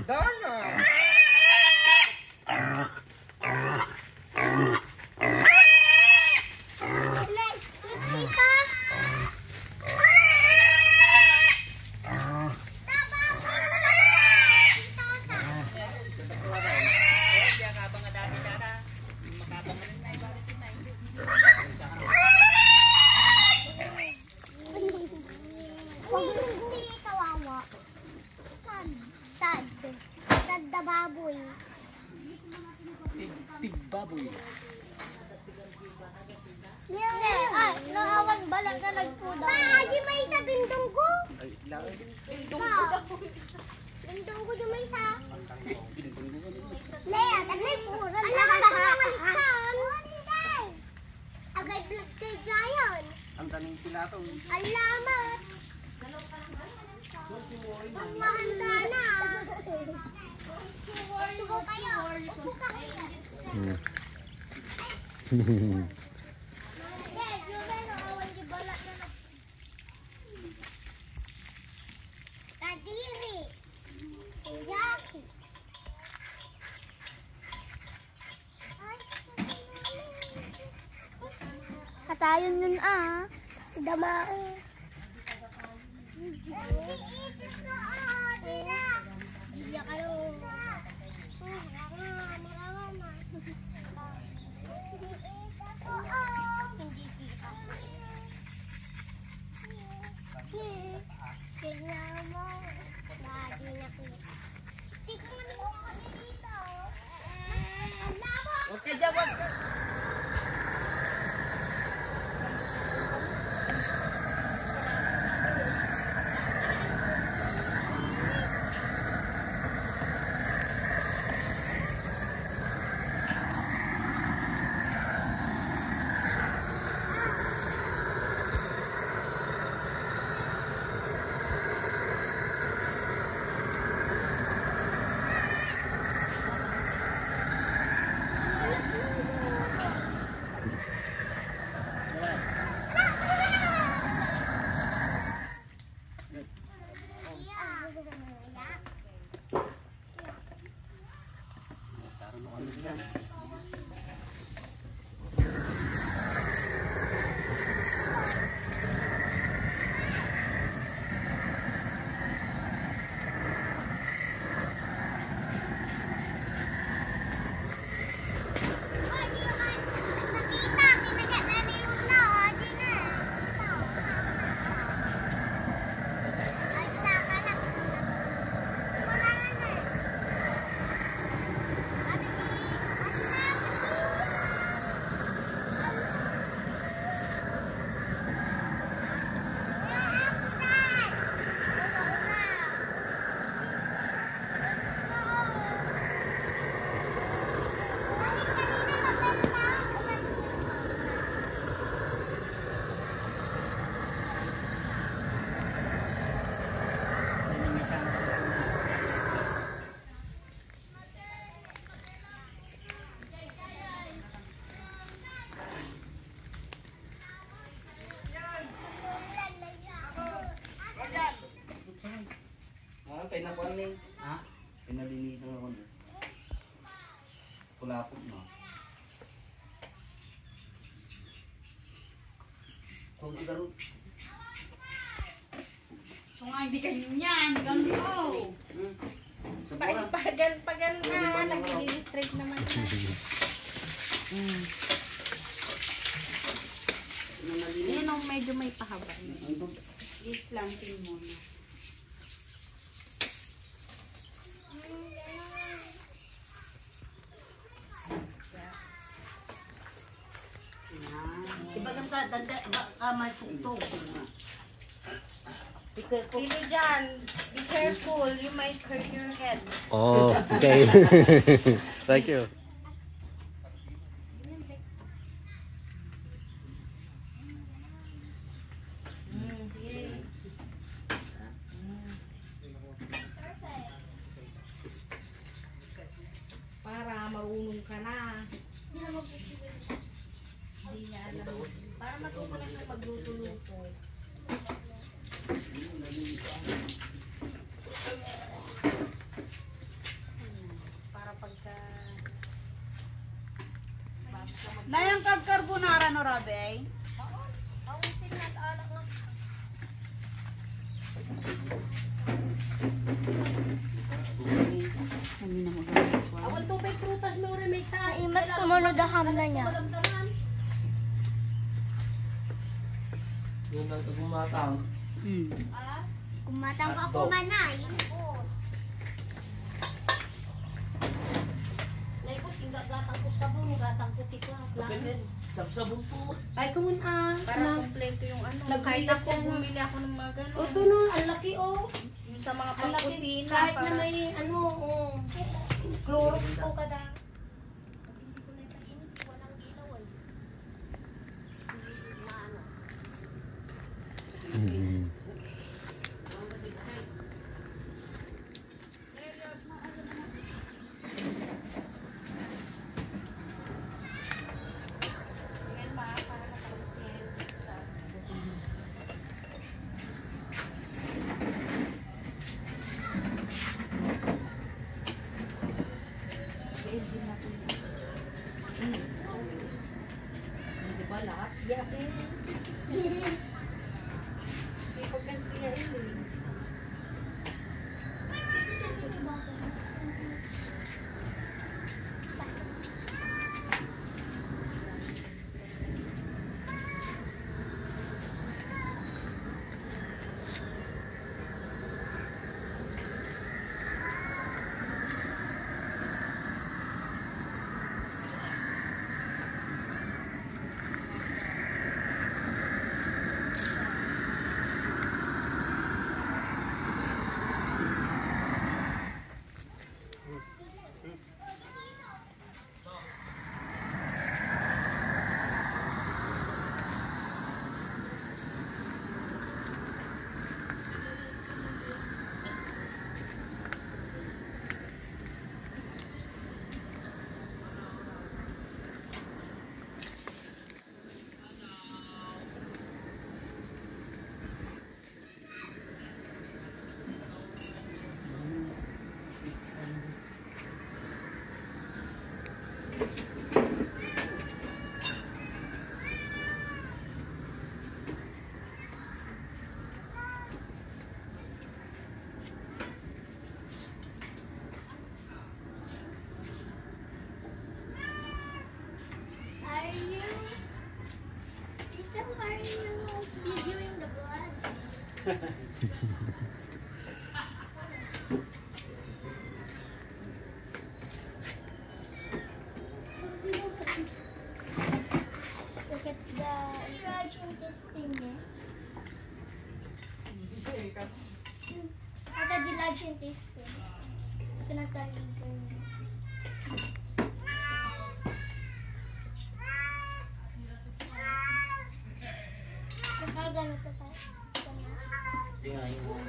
Dana! Baboy. Pig baboy. Ay, naawan bala na nagpuda. Di may isa bindong ko. Bindong ko di may isa. Lea, tagnay pura. Alam ko na maliktan. Agay blood kay Giant. Ang taning sila to. Alamat. Magmahanda na. Tugo kayo. Upo ka kayo. Kadiri. Yaki. Katayon yun Damae. Iya kayo. Hindi kita. Tingnan mo. Lagi na kita. Tingnan mo kami dito. Okay, jawab. Pinakuan ni. Ha? Pinalinisan ako ni. Kulapot mo. Kung agaro. So nga hindi kayo niyan, ganito. Pagal na, nag-illustrate naman na. Yan ang medyo may pahaba. I-slanting muna. Ibagam ka, may putog. Dito dyan, be careful, you might hurt your head. Oh, okay. Thank you. Para marunong ka na. Hindi niya alam. Para matuto na Magluto-luto. Para pagka... Nayang kag-carbonara no, Rabe? Ang tingnan alak na. Kami na magagawa. Awan tubig prutas mo rin may sa... Imas kumunod ang hamna niya. Yun ang tumatang. Kumatang ka ako manay. Naikot, gatang ko sabon, gatang ko tikla. Sabsabong po. Ay, kumun Para kompleto yung ano. Kahit ako bumili ako ng mga ganun. O, ito no, ang laki Yung sa mga Ang laki, pangkusina. kahit na Para... may ano, Clorox po kada. Mm. Di ba lahat? Are you? Tita, are you videoing the blood? Look at the large intestine. Ada di large intestine. Tinatawag ko yun. Nakagano ka tayo. Hindi nga yung...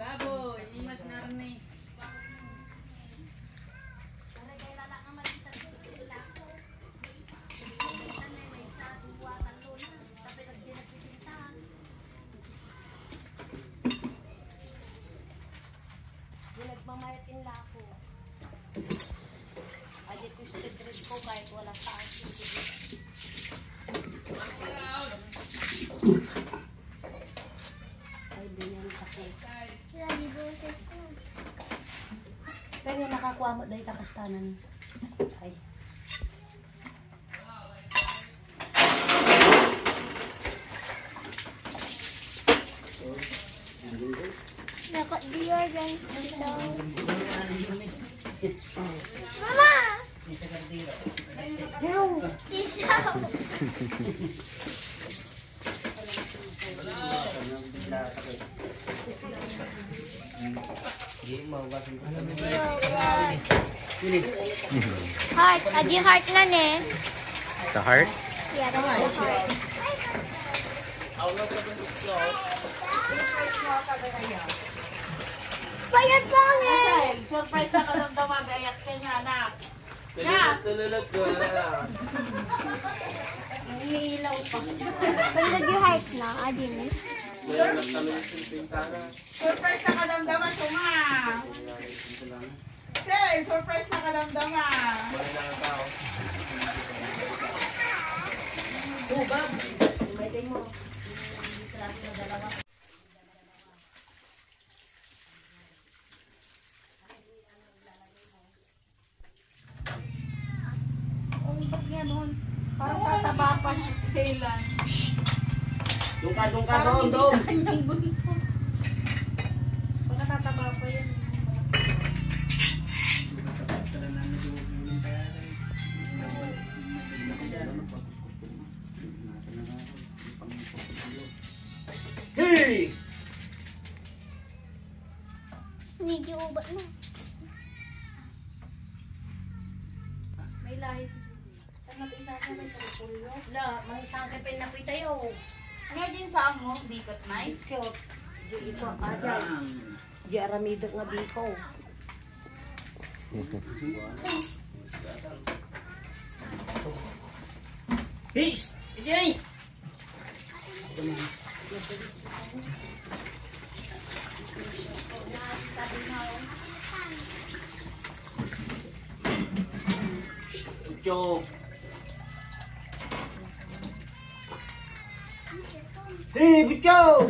Baboy, imas na rin eh. Nagmamayat in lako. Ay, ito sa trip ko kahit wala pa ang ay, ganyan sakit. Lagi boses ko. Pero nakakuha mo dahil takastanan. Ay. Nakot deodorant dito. Mama! Isaw! Wala. Hindi, maugasan ko sa Heart. Adi heart na ne. The heart? Yeah, that's the heart. Bayad lang eh. Surprise na ka lang daw mag-ayak ka niya, anak. Tululog ko na. Umiilaw pa. Bayad yung heart na. Adi ne. Wala nagtalong sa pintana. Surprise na kadamdaman siya nga. Say, surprise na kadamdaman. Wala na ang tao. Ang bag niya doon. Parang tataba pa siya. Kailan? Doon ka Parang doon, hindi doon. sa kanyang bunto. Baka tataba pa yan. Hey! Medyo ubat na. May lahi si Julie. Saan natin isasabay sa repulyo? Wala, may sangkipin na kita yun. Ngayon din sa mo, dikot na. Cute. Di ito aja. Di aramido nga biko. Peace! Ejay! Joke! Hey, Bicho!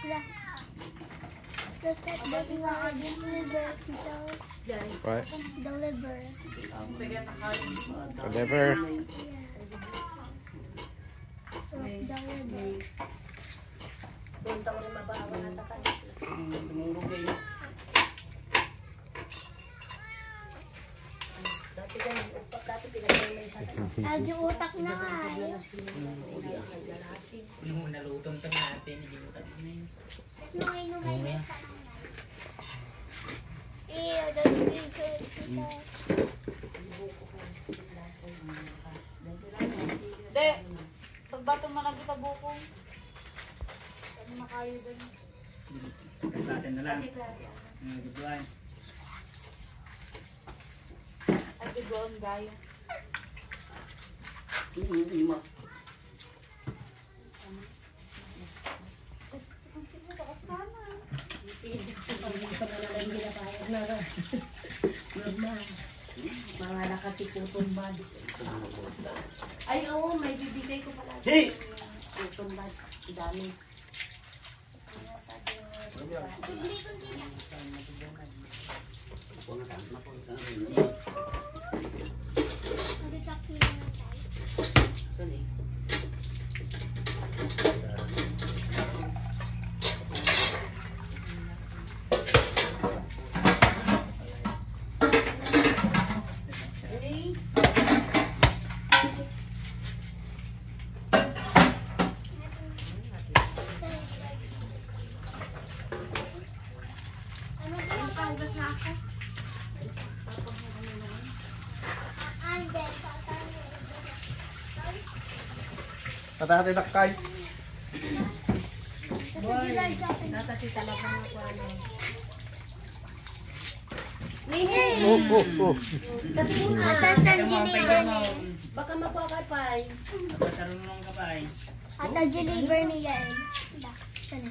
Wala. Look at the liver. What? The liver. The liver? The liver. Punta ko rin mabawa na takal. Dati ganun, upak dati pinagay mo isa. Adi utak na nga eh. Nung nalutong ito natin, hindi mo tabi na yun. Nungay-nungay na isa lang yan. Ew, that's really good. De, pagbato mo lang kita buko. Ano makayo doon? Natin na lang. Duduan. Ay, doon gayo. Lima. Mga nakatiputong badis. Ay, oo, may bibigay ko pala. Hey! Putong badis. Dami. Tubli ko sila. Nagkakila na tayo. Ano ba yung panggas na ako? Ande, Tatati nakay. Nasa si talaga na ko ano. Atas ang deliver niya. Baka mapakapay. Napasarunong ka pa eh. Atas deliver niya yan. Da, sana.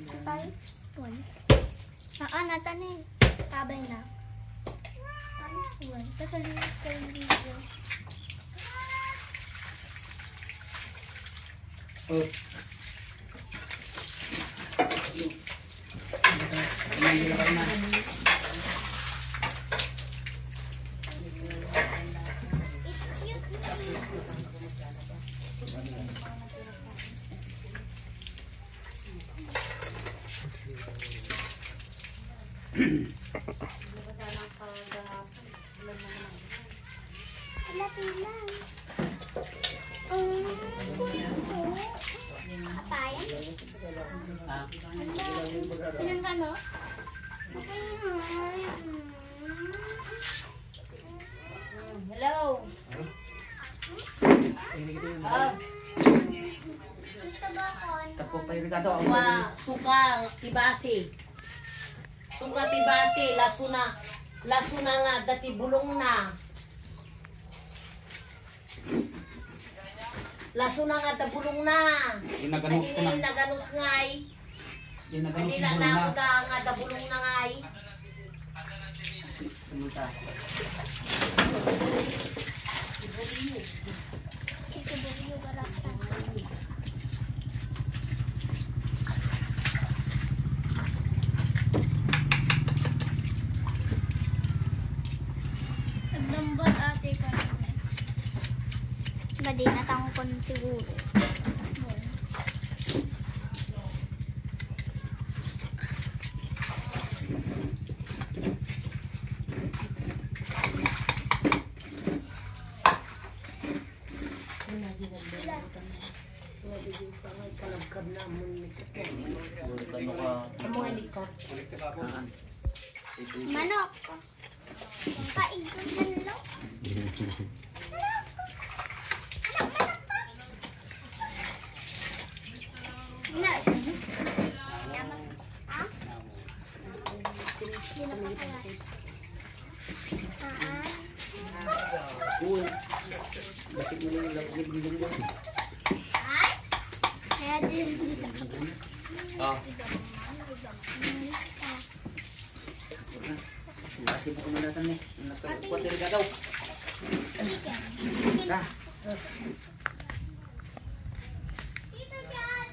Kapal? One. Saan natan eh? Kabay na. One. Tapos deliver. Oh. It's cute. Sinan ka, no? Hello. Dito ba ako? Tapo pa yung Ricardo. Suka tibasi. Suka tibasi. Lasuna nga dati bulong na. Lasuna nga da bulong na. Ginaganong ko na. Ani naganus ngay. Ginaganong Ani ko na na. ako da nga da bulong na ngay. Sumunta. Dito ba yung barata? Nagdambal ate ka. Badi natango ko nun siguro. Kalagkab na mo ni Ano ka? Amo ni ka. Manok. Paigod na nilo. Anak. Yaman. Ha? Hindi na pa kaya. Uy. Bakit mo yung lagyan mo? Ay? Kaya din. Ah. Bakit mo kumanatan eh? Nagkakuha tayo Ricardo. Ah. Dito dyan.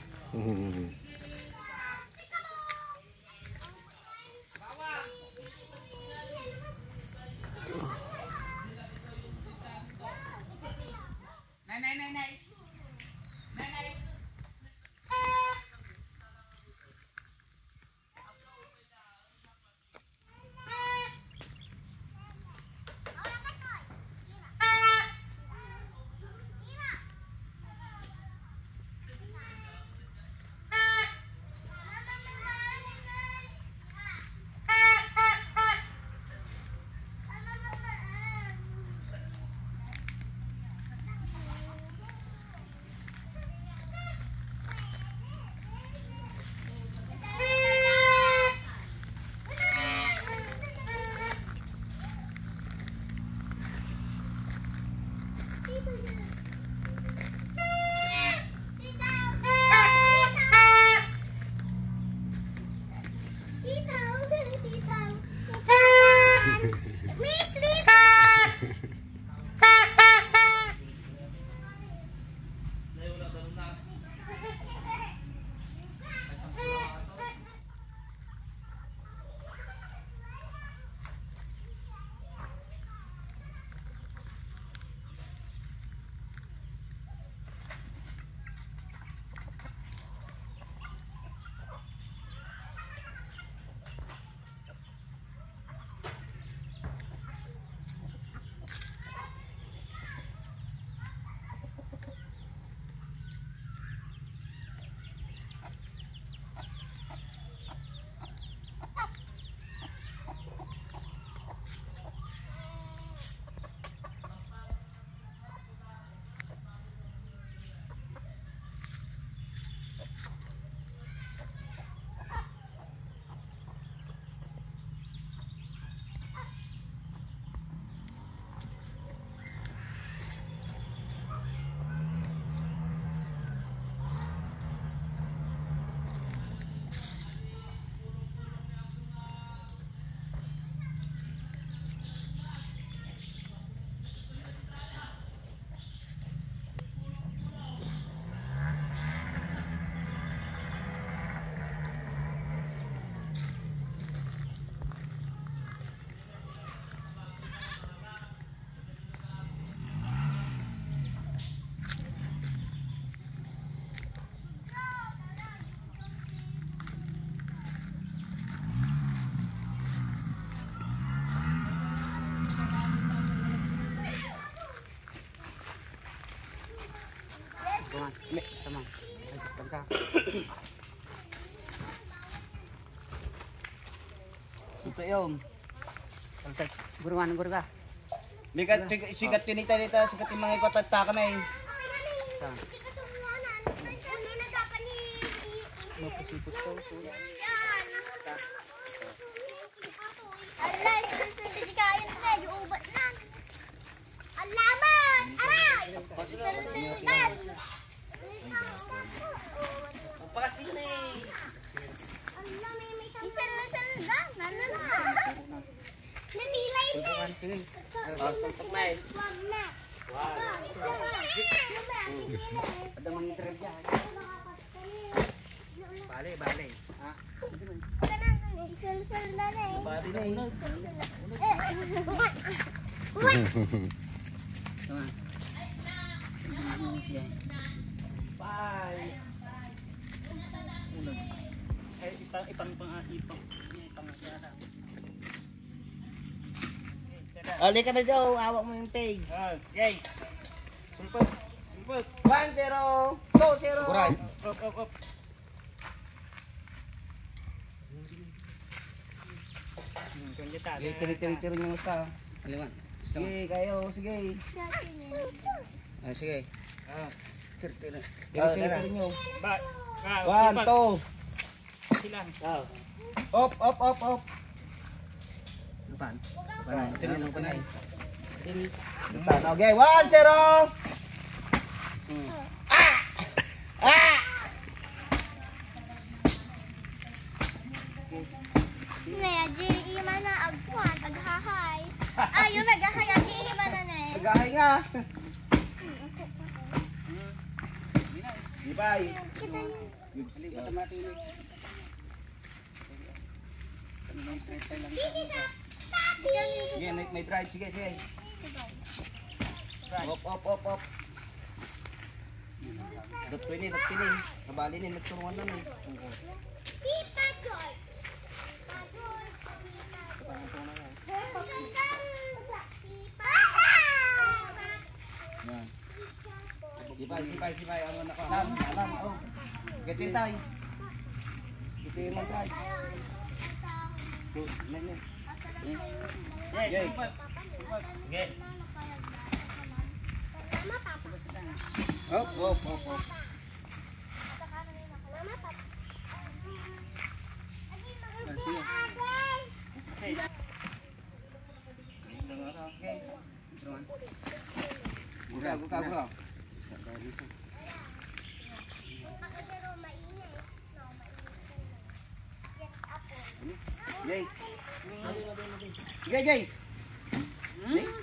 Come on. Come on. Sito yun. Buruan ka. Bigat sigat tinita dita sigat yung mga ipatata kami. Mapusipot ko. Allah, hindi kain na, yung ubat na. Alaman! Aray! Salundan! Pagpasin Isalundan! Ano na? Namilay na! Suntok na eh. Wag na! Ada mga trip yan. Bale. Isalundan na eh. Bari na eh. Tama. Bye. Ay, ipang. Ali ka na daw, awak mo yung peg. Yay. Sumpot. 1-0, 2-0. Kuray. Up. Tiri-tiri nyo sa. Aliman. Sige, kayo, sige. Sige. Tiri-tiri nyo. 1, 2. Silang. Op. Lupan. Lupan. Okay, 1-0. Maya, di mana agpuan, aghahay. Ayun, naghahay, di mana na eh. Nagahay nga. Di ba? Kita yun. Dito sa papi. Sige, may drive. Sige. Op. Dot ko ini. Kabali ni, nagturuan na ni. Pipa Joy. Yan. Sipay. Ano na ka? Alam. Oh. Gati tayo. Gati mo tayo. Good. Nen. Yay. Yay. Op. Buka. Jay. Jay. Jay,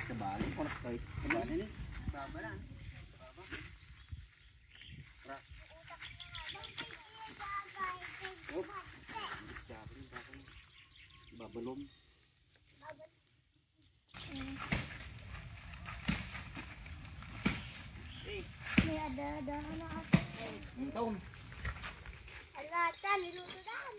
kabali ko na kayo. Kabali ni. Babalan. Babalom. May ada na ako. Taon. Alata, niluto na. Ay,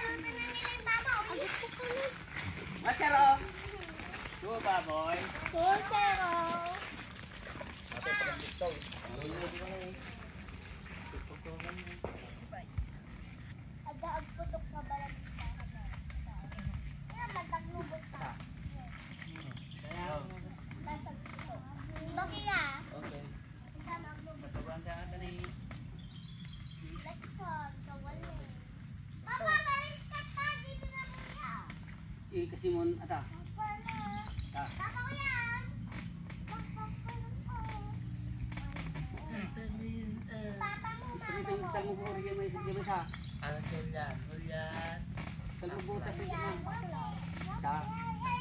luto na nila yung babaw. Gusto ko na. Masero. Tuwa baboy. 2-0. Ada ang putok na balag. Kaya magtaglubot ka. Bakit ya? Okay. Sama ang lubot. Maturuan sa atin eh. Lekson, kawali. Papa, malis ka pa. Dito na kuya. Kasi mo ata. Papa, yan. Papa mo, mama mo. Ano sila? Hulyat. Kalbubutas ito Yan, mo. bakla. Ta. Bakla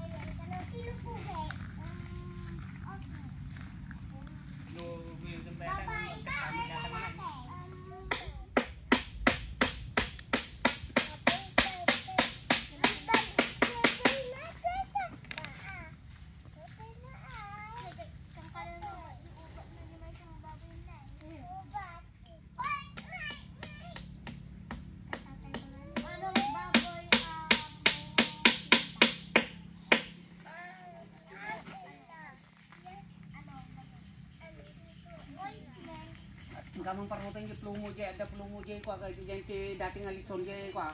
yan. Sino po, he? Papa, ikaw. Anong baboy ang gamang parutan yung plumo dyan, ada plumo dyan ko, agad dyan ti dating alitson dyan ko.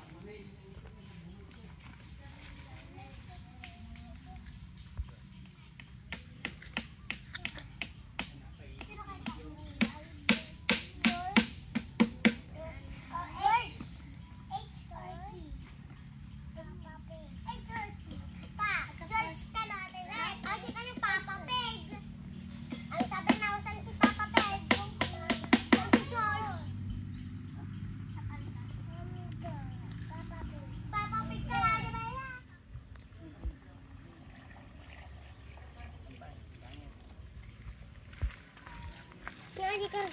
Hindi ka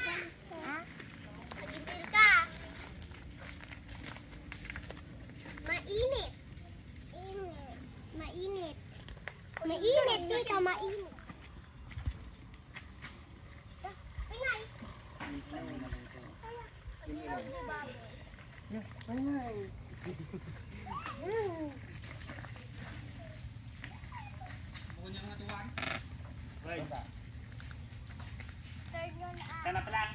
ganda. Magigil ka. Mainit. Mainit. Mainit dito, mainit. Ingay. Tanap lang.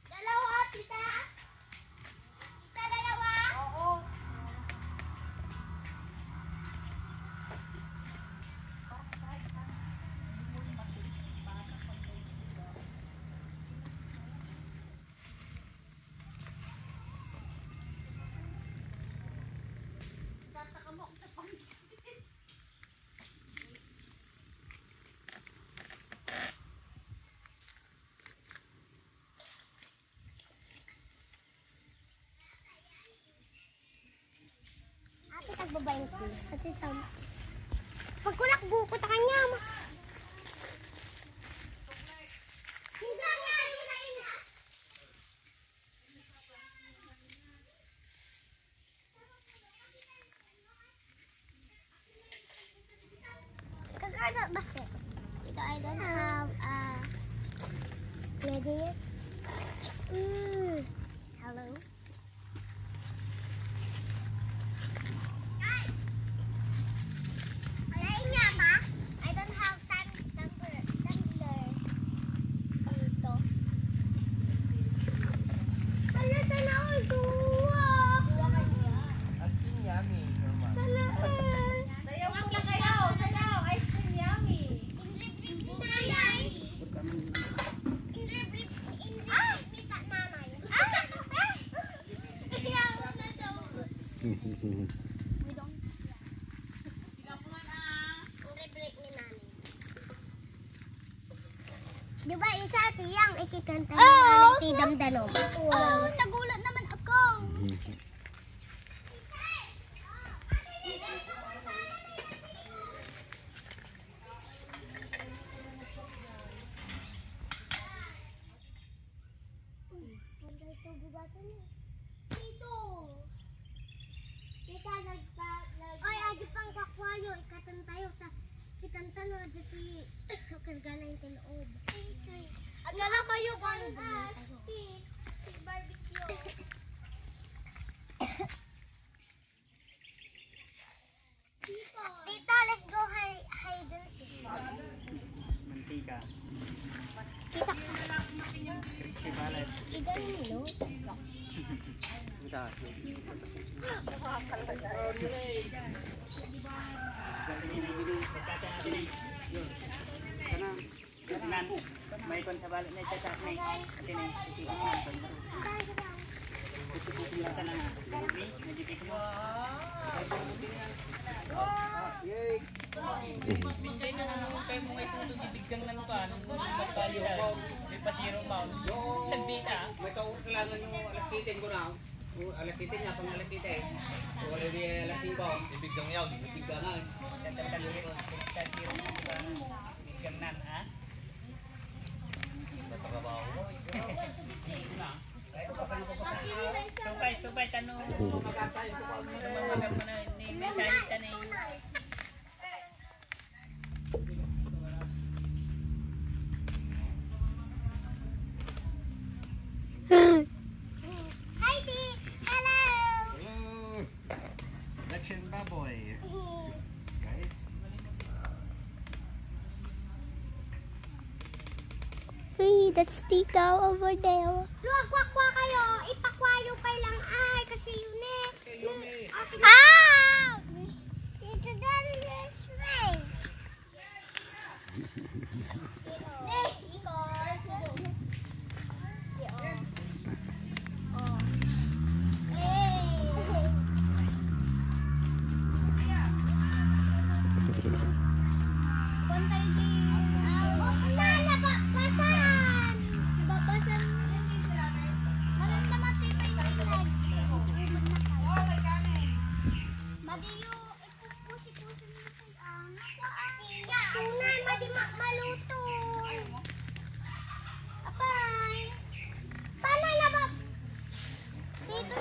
Dalawa, tita? Tita, dalawa? Oo. Ate, tagbabayin ko. Kasi sa... Pagkulak buko ta kanya, ma. Hindi nga, ina. Kagana, bakit? I don't have ready yet? Hello? Walain niya ba? I don't have tumbler dito. Hala, sana all kuha. Sana all. Sayaw lang kayo. Sayaw. Ice cream yummy. Inlip-lip ni nanay. Inlip-lip ni nanay. Kaya mo na daw. Inlip-lip ni nanay. Di ba isa tiyang ikikanta ni nanay si Damdanog? Oo, nagulat naman ako. Dito. Ay, adi pang kakwayo. Ikatan tayo sa ikatan mo adi si kargana yung tiloob. Agala kayo kung si barbecue. Tita, let's go hide and seek. Mantika. Tita, Crispy ballet. igan nilo. Kanan. May kon sa balot na chacha ni. Ate ni. Ito na na. Ni, nagipik mo. Yay! Hindi na naman kayo mo ngay puto ibiggang na ka. Nung magpalihan. May pasiro mount. Nagdita. May kailangan yung alas 7 ko na. Alas 7 niya, pang alas 7. So, wala di alas 5. Ibiggang yaw, ibiggang nga. Tataliro. Pasiro. Biggang nan, ha? Nagpagabaw ko. Na. Supay, tanong. Magat mo na, may salita na yun. Hi, T. Hello. Hello. Election baboy. Right? Hey, that's Tita over there. Luwag-wakwa kayo. Ipakwayo pa lang ay kasi yun eh. Ah! Tito Darius Ray. Tunay, madi maluto. Apay. Paano na ba? Dito.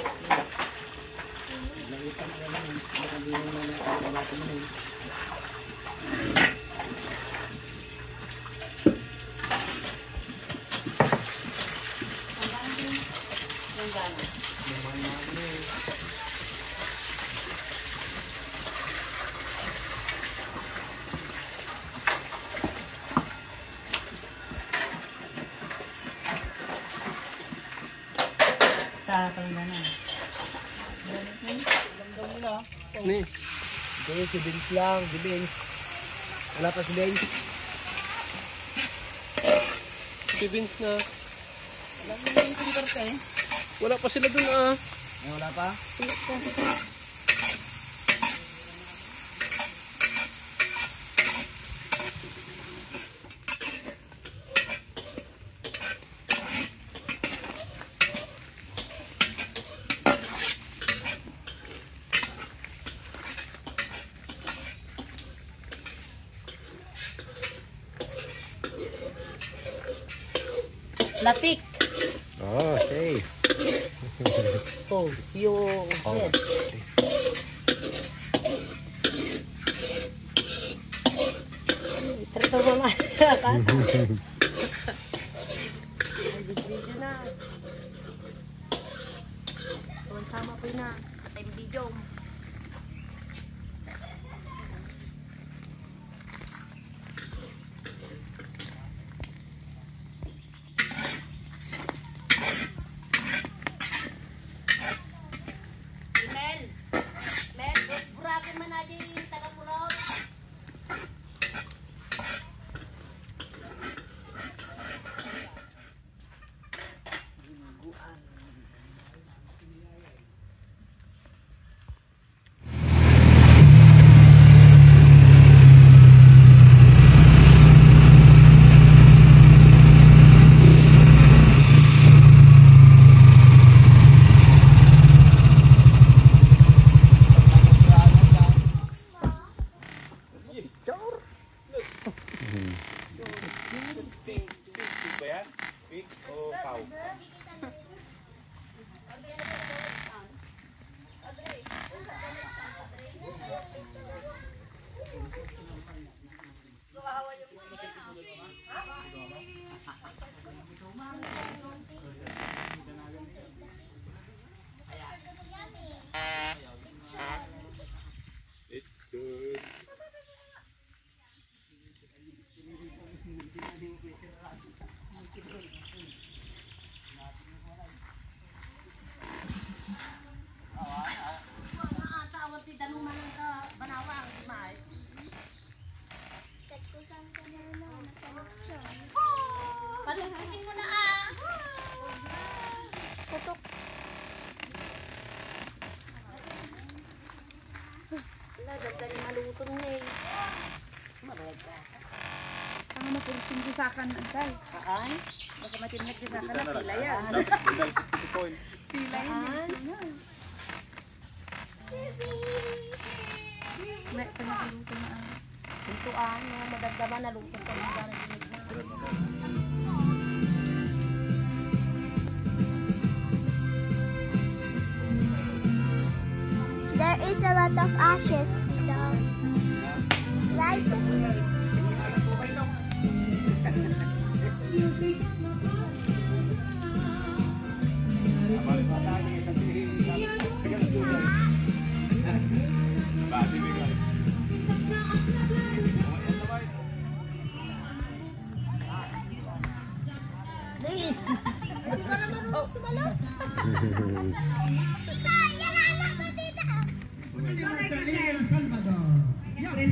Tatay na na. Ni. Hindi, si Vince lang. Si Vince. Wala pa si Vince. Si Vince na. Wala pa sila dun ah. Ay, wala pa? Latik. Oh, safe. Oh, yung head. Ito mo na. Video na. Sama po na. Time video. Ang mapulisin si Sakan antay. Ay, baka matinag sa kana pila yan. Pila yan. May panaluto na ang. Pintuan, mga madagdaman na lupot ko ng garang There is a lot of ashes, Tito. Right?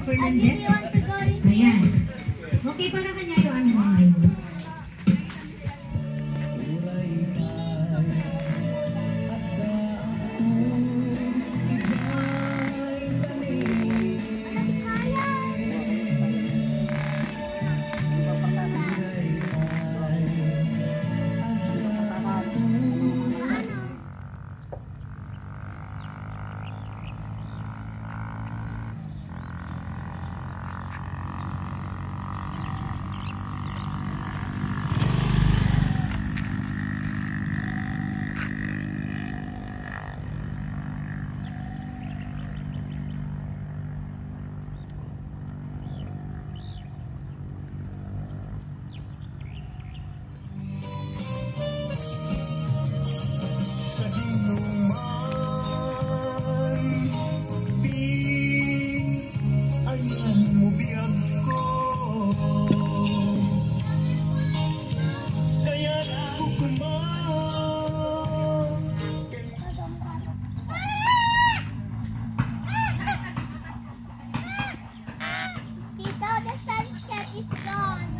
Fernandez. Ayan. Okay para kanya yung ano mga ito. Tito, the sunset is gone.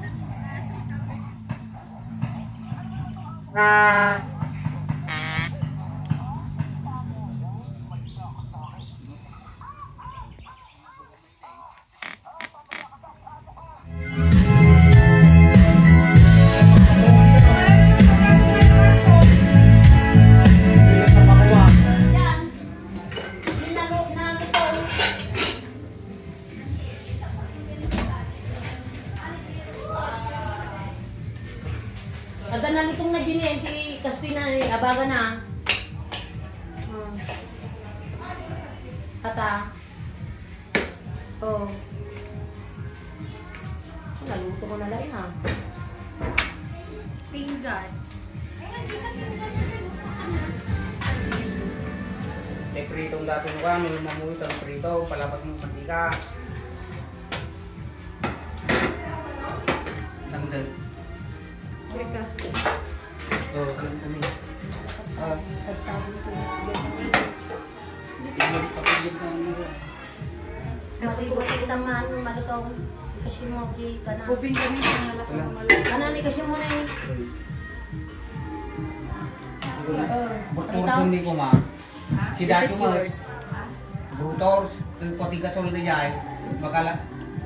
Ada na nitong na din eh, ti kastoy na eh, abaga na. Ata. Oh. Naluto ko na lang ha. Pinggan. Eh, pritong dati mo kami, mamuhi sa prito, palapat mo mantika. Tanggal. Oh, kami. Kapag kita man, malutaw. Kasi mo, di ka na. Bubing kami sa malak na malak. Kanani kasi mo na eh. Brutos hindi ko ma. Si Dato mo. Brutos, pati gasol na dyan. Magkala.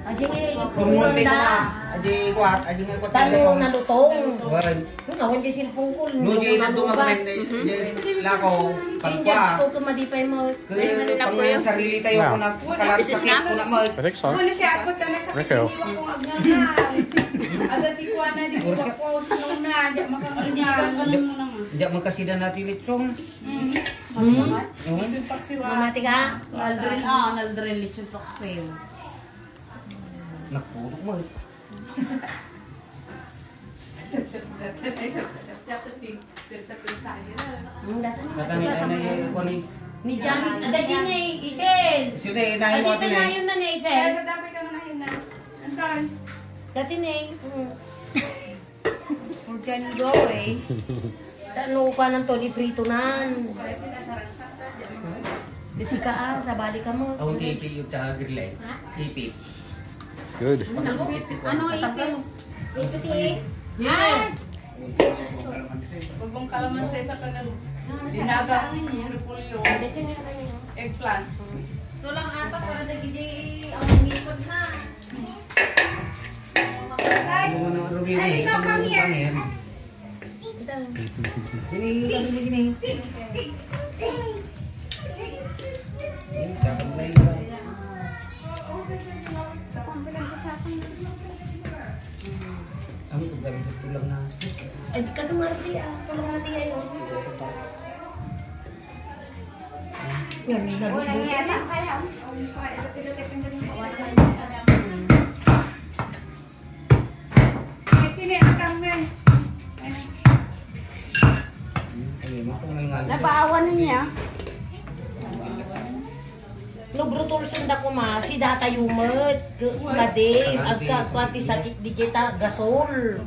Aji nga, Pumulti ko na. ipumunda. Aji kuat, aji nga pati Talo gasol. nalutong. Wan. Ngawan di silpong ko. No, di na dumagan lako. Hindi Pagpa. ko kumadipay mo. Pag sarili tayo ko na kalasakit ko na mo. I think so. Wala siya ako talaga sa Rico. kong agnanan. Ada ti kuan na di ko ko sunong na, di makakanyan. Hindi magkasida natin litsong. Mamati ka? Naldrin lechon toxin. Nakpurok mo. Natani na yung ko ni. Ni Jan, ada din niya Isel. Sino eh, nahin mo Ada atin din na eh. yun na ni Isel. Sa dapat ka na yun na. Antan. Dati na eh. For Johnny go eh. Ano pa ng toli prito nan. Kasi ka sa bali ka mo. Ang ipi yung sa grill eh. Ipi. It's good. Ano ipin? Ipit eh. Yan. Bagong kalamansi sa kanal. Dinaga. Repolyo. Dito niya kanina. Eggplant. Ito lang ata para nagidi ang ngipod na. Yung mga rumiri, yung mga pangin. Gini, gini, gini. Kapag may Napaawan niya. Nubrutulsan da ko ma, si data yumet, mading, agka-kwati sakit di kita, gasol.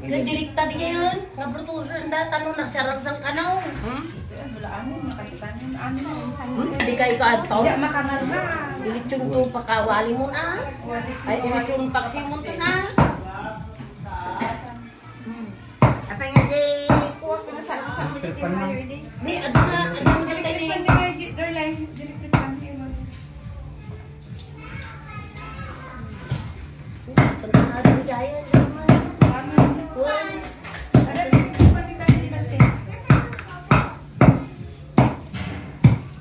Kadirikta di yun, nabrutulsan da, tanong na sarang sang kanaw. Di kayo ka-ato? Di makamal na. Ilitsyon to pakawali mo na. Ay, ilitsyon paksi mo to na. Apa nga di, kuha ko na sarang mo di kayo ini. Ni, adun na tayo ni.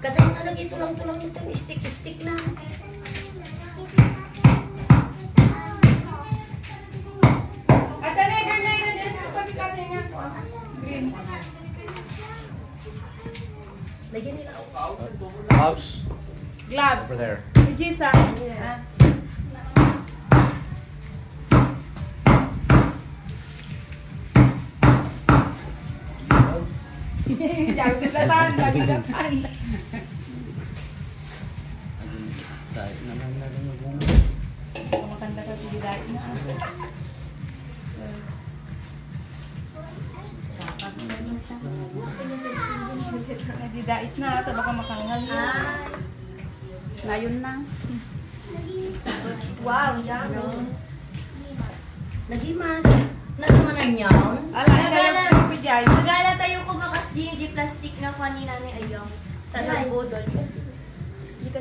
Kadang-kadang tulang-tulang itu stick-stick lang. Lagyan nila Gloves Gloves. over there. Gisa. Jangan kelihatan, jangan kelihatan. Kumakanta ka sa diday na. Nagdidait na, ito baka makangal na. Ngayon na. wow, yan. Nagimas. Nagmanan yan. Magala tayo ko bakas di plastic na kanina ni Ayong. Tatang bodol.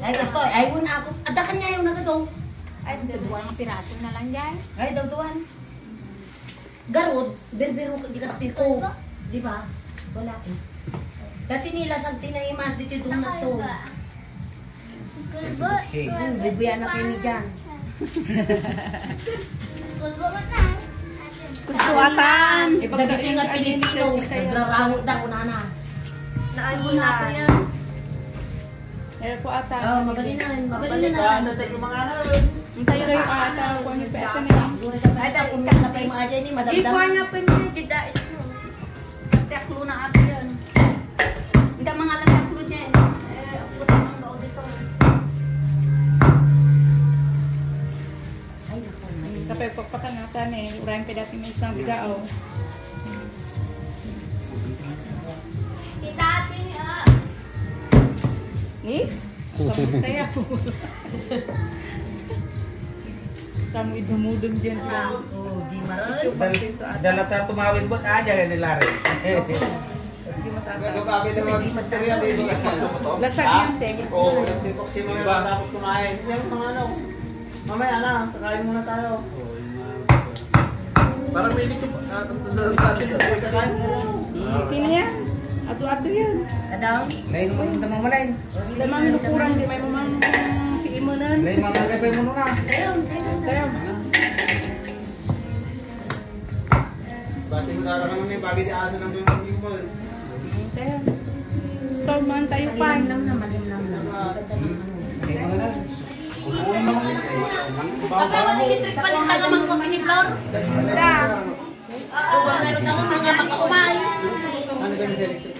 Ay, gusto. Ay, wala ako. Adakan niya yung nagatong. Ay, dalawang piraso na lang yan. Ay, dawduan. Garod, berbero di kaspiko. Di ba? Wala eh. Dati nila sa tinaimas dito doon na to. Kulbo. Bibiyan na kayo ni Jan. Kulbo ka tayo. Kustuatan. Dagito nga Pilipino. Nagrarawot na ko na. Naano na ako yan. Meron po ata. Oh, magaling na. Magaling na. Tayo kayo ata. Kung ano pa ito nila. Ay, tapos na pa yung mga dyan ni Di madamdam. ko na pa niya didait mo. Teklo na ako yan. Hindi mga lang teklo niya eh. Ako na ang auditor. Ay, naku. Kapag pagpakanatan eh. Urayan ka dati may isang bigao. Kita atin niya. Eh? Tayo. Kamu idumudum dyan. Oh, di maroon. Dala tayo tumawin mo aja nila rin. Hindi masaka. Lasag yan, te. Oo, nagsitok si mga tapos kumain. Yan mga ano. Mamaya na, kakain muna tayo. Parang may ilik yung kakain muna. Kini yan. Ato-ato yan. Kadang. Lain mo yung tamamalain. Damang lukurang di may mamang si Imonan. Lain mga gagawin mo na. Tayo. Bati mo dara naman may babi di aso ng people. Tayo. Store man tayo pa. Papa, wala kitrik palitan naman ko ni Flor. Da. Meron na mga makaumay. Ano ganun sa electric?